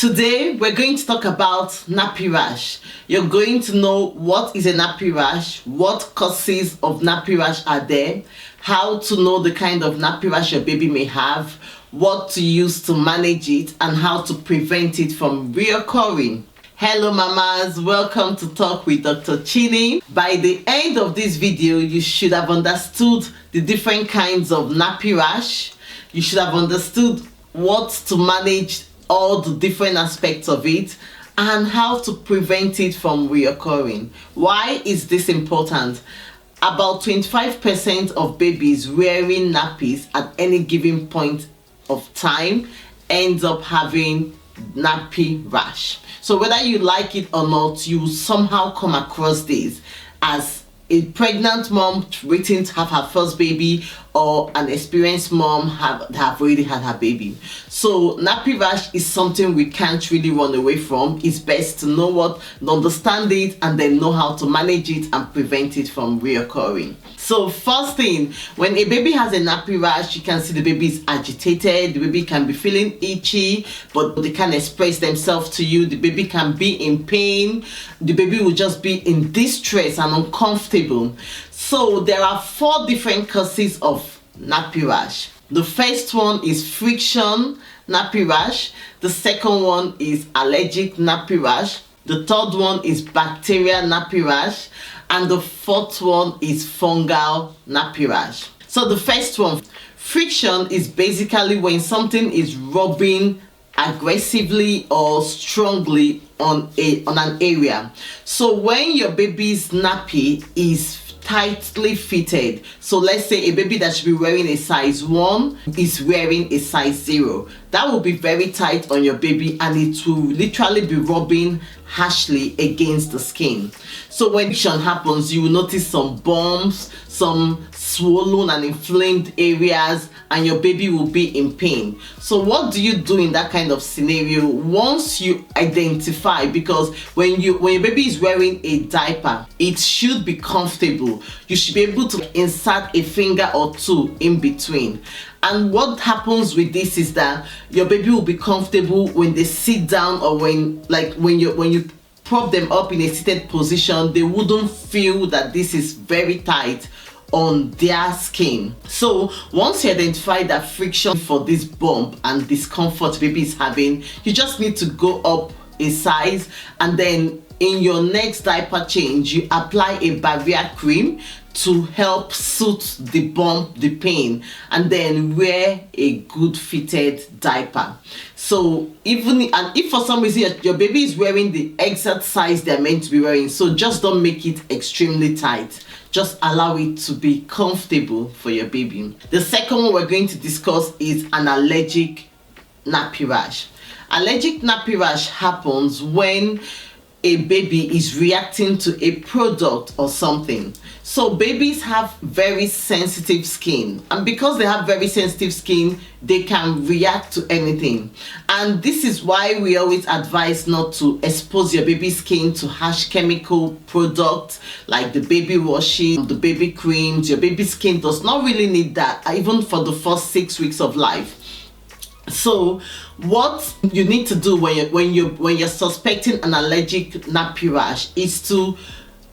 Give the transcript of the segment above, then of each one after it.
Today we're going to talk about nappy rash. You're going to know what is a nappy rash, what causes of nappy rash are there, how to know the kind of nappy rash your baby may have, what to use to manage it, and how to prevent it from reoccurring. Hello mamas, welcome to Talk with Dr. Chini. By the end of this video, you should have understood the different kinds of nappy rash. You should have understood what to manage, all the different aspects of it, and how to prevent it from reoccurring. Why is this important? About 25% of babies wearing nappies at any given point of time ends up having nappy rash. So whether you like it or not, you somehow come across this as a pregnant mom waiting to have her first baby, or an experienced mom have already had her baby. So nappy rash is something we can't really run away from. It's best to understand it, and then know how to manage it and prevent it from reoccurring. So first thing, when a baby has a nappy rash, you can see the baby is agitated, the baby can be feeling itchy, but they can't express themselves to you. The baby can be in pain, the baby will just be in distress and uncomfortable. So there are 4 different causes of nappy rash. The first one is friction nappy rash. The second one is allergic nappy rash. The third one is bacterial nappy rash. And the fourth one is fungal nappy rash. So the first one, friction, is basically when something is rubbing aggressively or strongly on an area. So when your baby's nappy is tightly fitted, so let's say a baby that should be wearing a size 1 is wearing a size 0, that will be very tight on your baby, and it will literally be rubbing harshly against the skin. So when friction happens, you will notice some bumps, some swollen and inflamed areas, and your baby will be in pain. So what do you do in that kind of scenario? Once you identify, because when your baby is wearing a diaper, it should be comfortable. You should be able to insert a finger or 2 in between. And what happens with this is that your baby will be comfortable when they sit down, or when you prop them up in a seated position. They wouldn't feel that this is very tight on their skin. So once you identify that friction for this bump and discomfort baby is having, you just need to go up a size, and then in your next diaper change, you apply a barrier cream to help soothe the bump, the pain, and then wear a good fitted diaper. So if for some reason your baby is wearing the exact size they're meant to be wearing, so just don't make it extremely tight. Just allow it to be comfortable for your baby. The second one we're going to discuss is an allergic nappy rash. Allergic nappy rash happens when a baby is reacting to a product or something. So babies have very sensitive skin, and because they have very sensitive skin, they can react to anything. And this is why we always advise not to expose your baby's skin to harsh chemical products like the baby washing, the baby creams. Your baby's skin does not really need that, even for the first 6 weeks of life. So what you need to do when you're suspecting an allergic nappy rash is to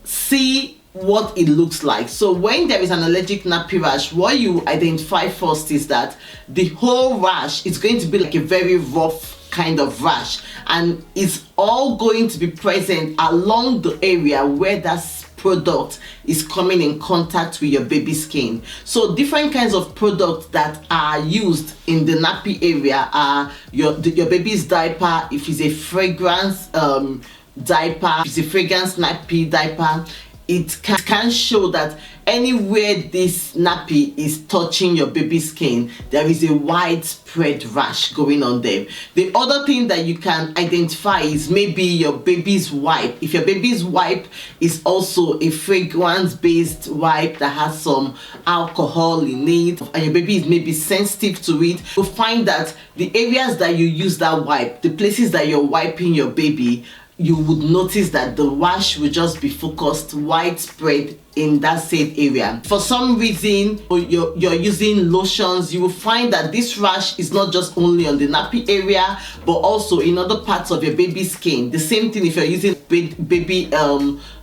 see what it looks like. So when there is an allergic nappy rash, what you identify first is that the whole rash is going to be like a very rough kind of rash, and it's all going to be present along the area where that product is coming in contact with your baby's skin. So different kinds of products that are used in the nappy area are your baby's diaper. If it's a fragrance diaper, if it's a fragrance nappy diaper, it can show that anywhere this nappy is touching your baby's skin, there is a widespread rash going on there. The other thing that you can identify is maybe your baby's wipe. If your baby's wipe is also a fragrance-based wipe that has some alcohol in it, and your baby is maybe sensitive to it, you'll find that the areas that you use that wipe, the places that you're wiping your baby, you would notice that the rash will just be focused widespread in that said area. For some reason you're using lotions, you will find that this rash is not just only on the nappy area but also in other parts of your baby's skin. The same thing if you're using baby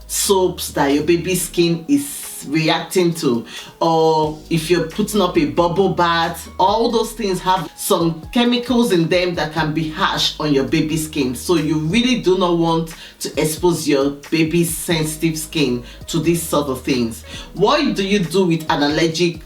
soaps that your baby's skin is reacting to, or if you're putting up a bubble bath. All those things have some chemicals in them that can be harsh on your baby's skin, so you really do not want to expose your baby's sensitive skin to these sort of things. What do you do with an allergic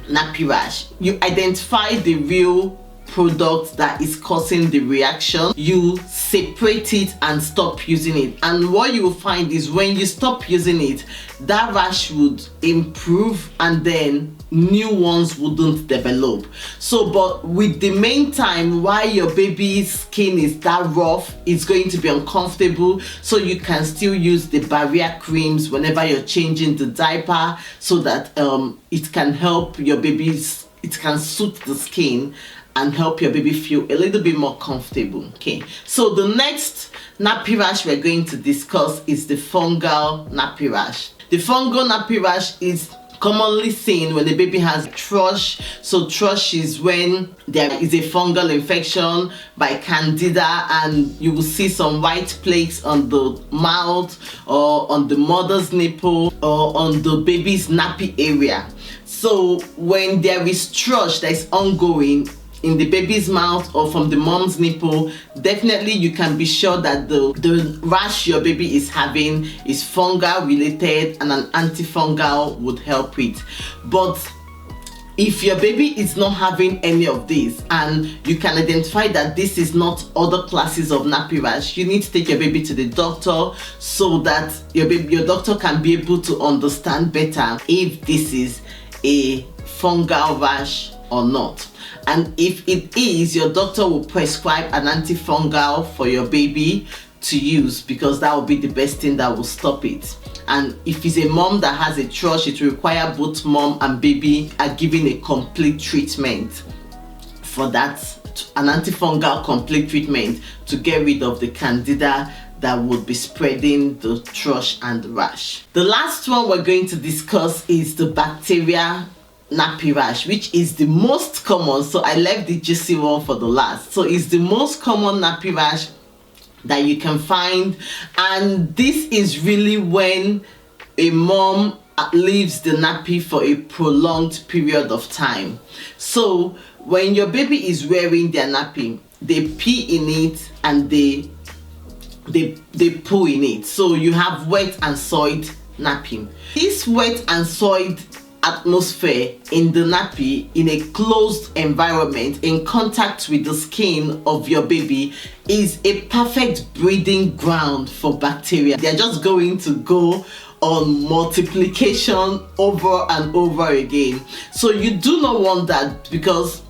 nappy rash? You identify the real product that is causing the reaction, you separate it and stop using it, and what you will find is when you stop using it, that rash would improve and then new ones wouldn't develop. So but with the main time while your baby's skin is that rough, it's going to be uncomfortable, so you can still use the barrier creams whenever you're changing the diaper, so that it can help your baby's, it can suit the skin and help your baby feel a little bit more comfortable. Okay, so the next nappy rash we're going to discuss is the fungal nappy rash. The fungal nappy rash is commonly seen when the baby has thrush. So thrush is when there is a fungal infection by candida, and you will see some white flakes on the mouth or on the mother's nipple or on the baby's nappy area. So when there is thrush that is ongoing in the baby's mouth or from the mom's nipple, definitely you can be sure that the rash your baby is having is fungal related, and an antifungal would help it. But if your baby is not having any of these and you can identify that this is not other classes of nappy rash, you need to take your baby to the doctor so that your doctor can be able to understand better if this is a fungal rash or not. And if it is, your doctor will prescribe an antifungal for your baby to use, because that will be the best thing that will stop it. And if it's a mom that has a thrush, it will require both mom and baby are given a complete treatment for that, an antifungal complete treatment to get rid of the candida that would be spreading the thrush and the rash. The last one we're going to discuss is the bacteria nappy rash, which is the most common. So I left the juicy one for the last. So it's the most common nappy rash that you can find, and this is really when a mom leaves the nappy for a prolonged period of time. So when your baby is wearing their nappy, they pee in it and they poo in it, so you have wet and soiled nappy. This wet and soiled atmosphere in the nappy in a closed environment in contact with the skin of your baby is a perfect breeding ground for bacteria. They're just going to go on multiplication over and over again. So you do not want that, because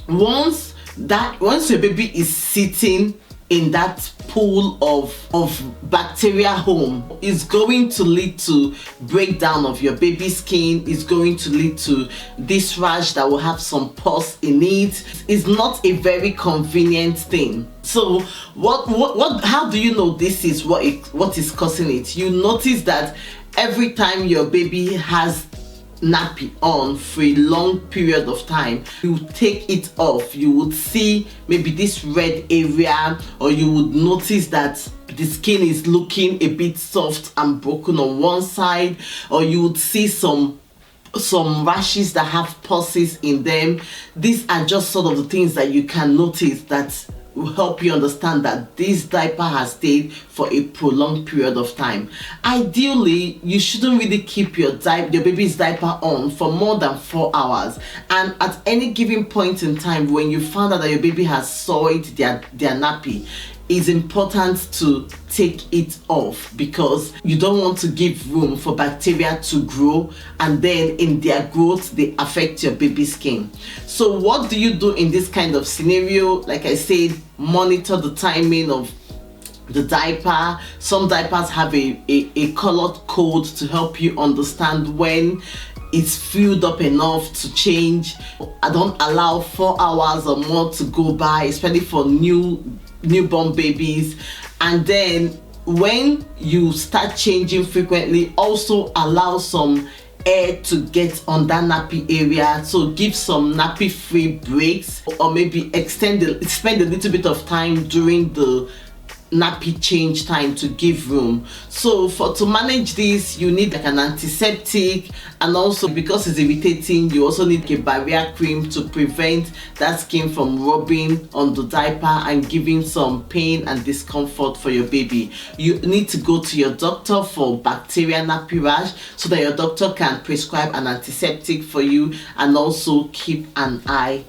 once your baby is sitting in that pool of bacteria home, is going to lead to breakdown of your baby's skin, is going to lead to this rash that will have some pus in it. It's not a very convenient thing. So how do you know this is what is causing it? You notice that every time your baby has nappy on for a long period of time, you take it off, you would see maybe this red area, or you would notice that the skin is looking a bit soft and broken on one side, or you would see some rashes that have pulses in them. These are just sort of the things that you can notice that will help you understand that this diaper has stayed for a prolonged period of time. Ideally, you shouldn't really keep your baby's diaper on for more than 4 hours, and at any given point in time when you found out that your baby has soiled their nappy, it's important to take it off, because you don't want to give room for bacteria to grow, and then in their growth they affect your baby's skin. So what do you do in this kind of scenario? Like I said, monitor the timing of the diaper. Some diapers have a colored code to help you understand when it's filled up enough to change. I don't allow 4 hours or more to go by, especially for new newborn babies. And then when you start changing frequently, also allow some air to get on that nappy area, so give some nappy free breaks, or maybe spend a little bit of time during the nappy change time to give room. So to manage this, you need like an antiseptic, and also because it's irritating, you also need a barrier cream to prevent that skin from rubbing on the diaper and giving some pain and discomfort for your baby. You need to go to your doctor for bacterial nappy rash so that your doctor can prescribe an antiseptic for you, and also keep an eye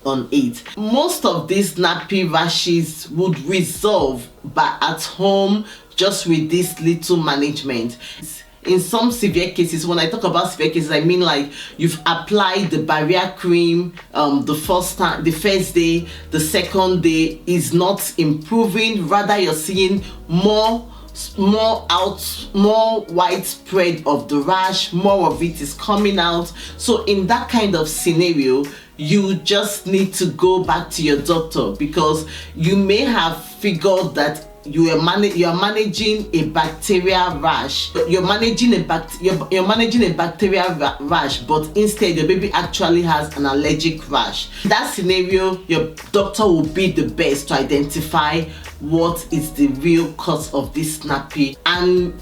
on it. Most of these nappy rashes would resolve at home just with this little management. In some severe cases, when I talk about severe cases, I mean like you've applied the barrier cream the first day, the second day is not improving, rather you're seeing more widespread of the rash, more of it is coming out. So in that kind of scenario, you just need to go back to your doctor, because you may have figured that you are managing a bacterial rash. You're managing a bacterial rash, but instead your baby actually has an allergic rash. In that scenario, your doctor will be the best to identify what is the real cause of this nappy. And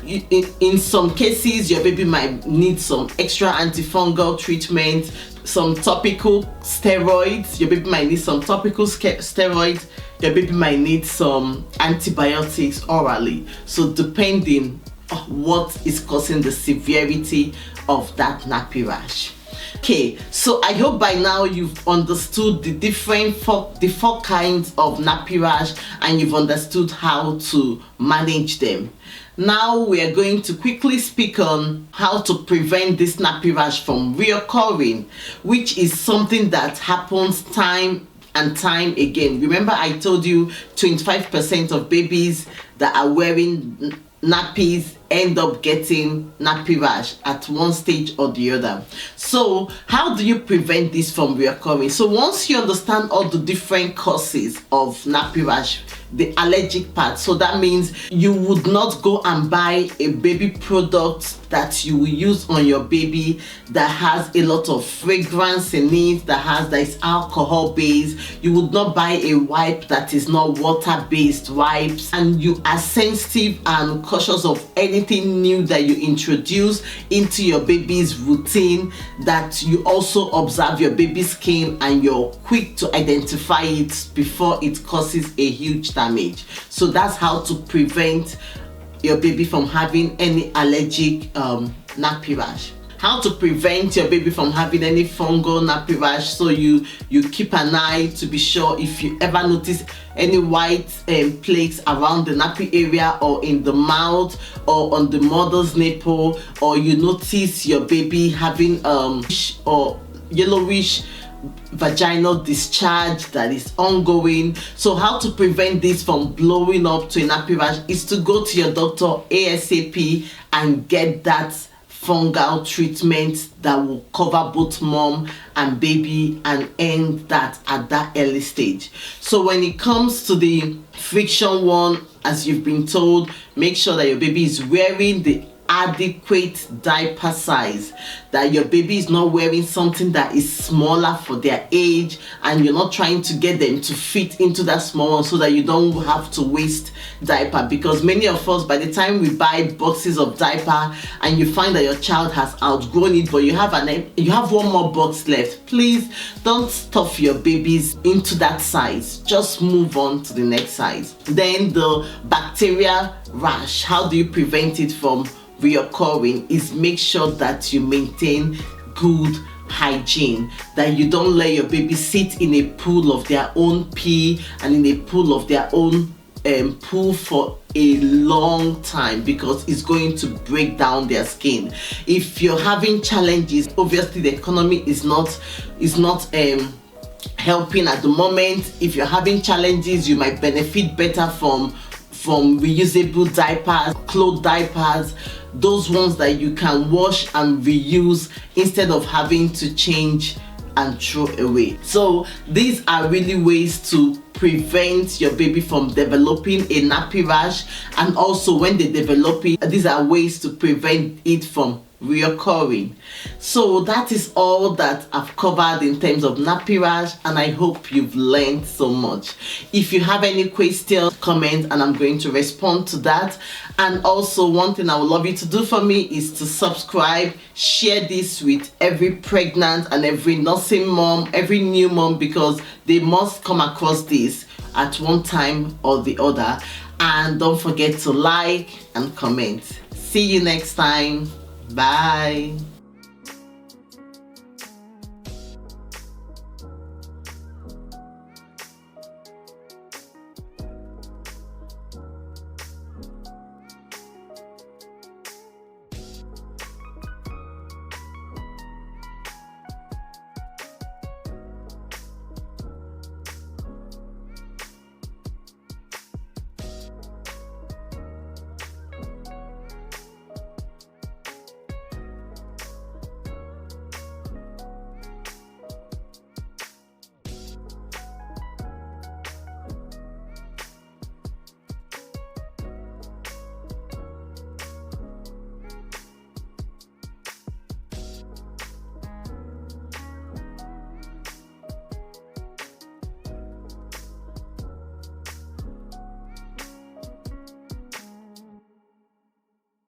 in some cases, your baby might need some extra antifungal treatment, some topical steroids. Your baby might need some topical steroids. Your baby might need some antibiotics orally. So depending on what is causing the severity of that nappy rash. Okay, so I hope by now you've understood the four kinds of nappy rash, and you've understood how to manage them. Now we are going to quickly speak on how to prevent this nappy rash from reoccurring, which is something that happens time and time again. Remember, I told you 25% of babies that are wearing nappies end up getting nappy rash at one stage or the other. So how do you prevent this from reoccurring? So once you understand all the different causes of nappy rash, the allergic part, so that means you would not go and buy a baby product that you will use on your baby that has a lot of fragrance in it, that is alcohol based. You would not buy a wipe that is not water based wipes, and you are sensitive and cautious of anything new that you introduce into your baby's routine, that you also observe your baby's skin and you're quick to identify it before it causes a huge damage. So that's how to prevent your baby from having any allergic nappy rash. How to prevent your baby from having any fungal nappy rash. So you keep an eye to be sure if you ever notice any white plaques around the nappy area, or in the mouth, or on the mother's nipple, or you notice your baby having or yellowish vaginal discharge that is ongoing. So how to prevent this from blowing up to a nappy rash is to go to your doctor ASAP and get that fungal treatment that will cover both mom and baby and end that at that early stage. So when it comes to the friction one, as you've been told, make sure that your baby is wearing the adequate diaper size, that your baby is not wearing something that is smaller for their age, and you're not trying to get them to fit into that small one so that you don't have to waste diaper. Because many of us, by the time we buy boxes of diaper and you find that your child has outgrown it, but you have one more box left, please don't stuff your babies into that size. Just move on to the next size. Then the bacterial rash, how do you prevent it from reoccurring? Is make sure that you maintain good hygiene, that you don't let your baby sit in a pool of their own pee and in a pool of their own poo for a long time, because it's going to break down their skin. If you're having challenges, obviously the economy is not helping at the moment. If you're having challenges, you might benefit better from reusable diapers, cloth diapers, those ones that you can wash and reuse instead of having to change and throw away. So these are really ways to prevent your baby from developing a nappy rash, and also when they develop it, these are ways to prevent it from reoccurring. So that is all that I've covered in terms of nappy rash, and I hope you've learned so much. If you have any questions, comment, and I'm going to respond to that. And also, one thing I would love you to do for me is to subscribe, share this with every pregnant and every nursing mom, every new mom, because they must come across this at one time or the other. And don't forget to like and comment. See you next time. Bye.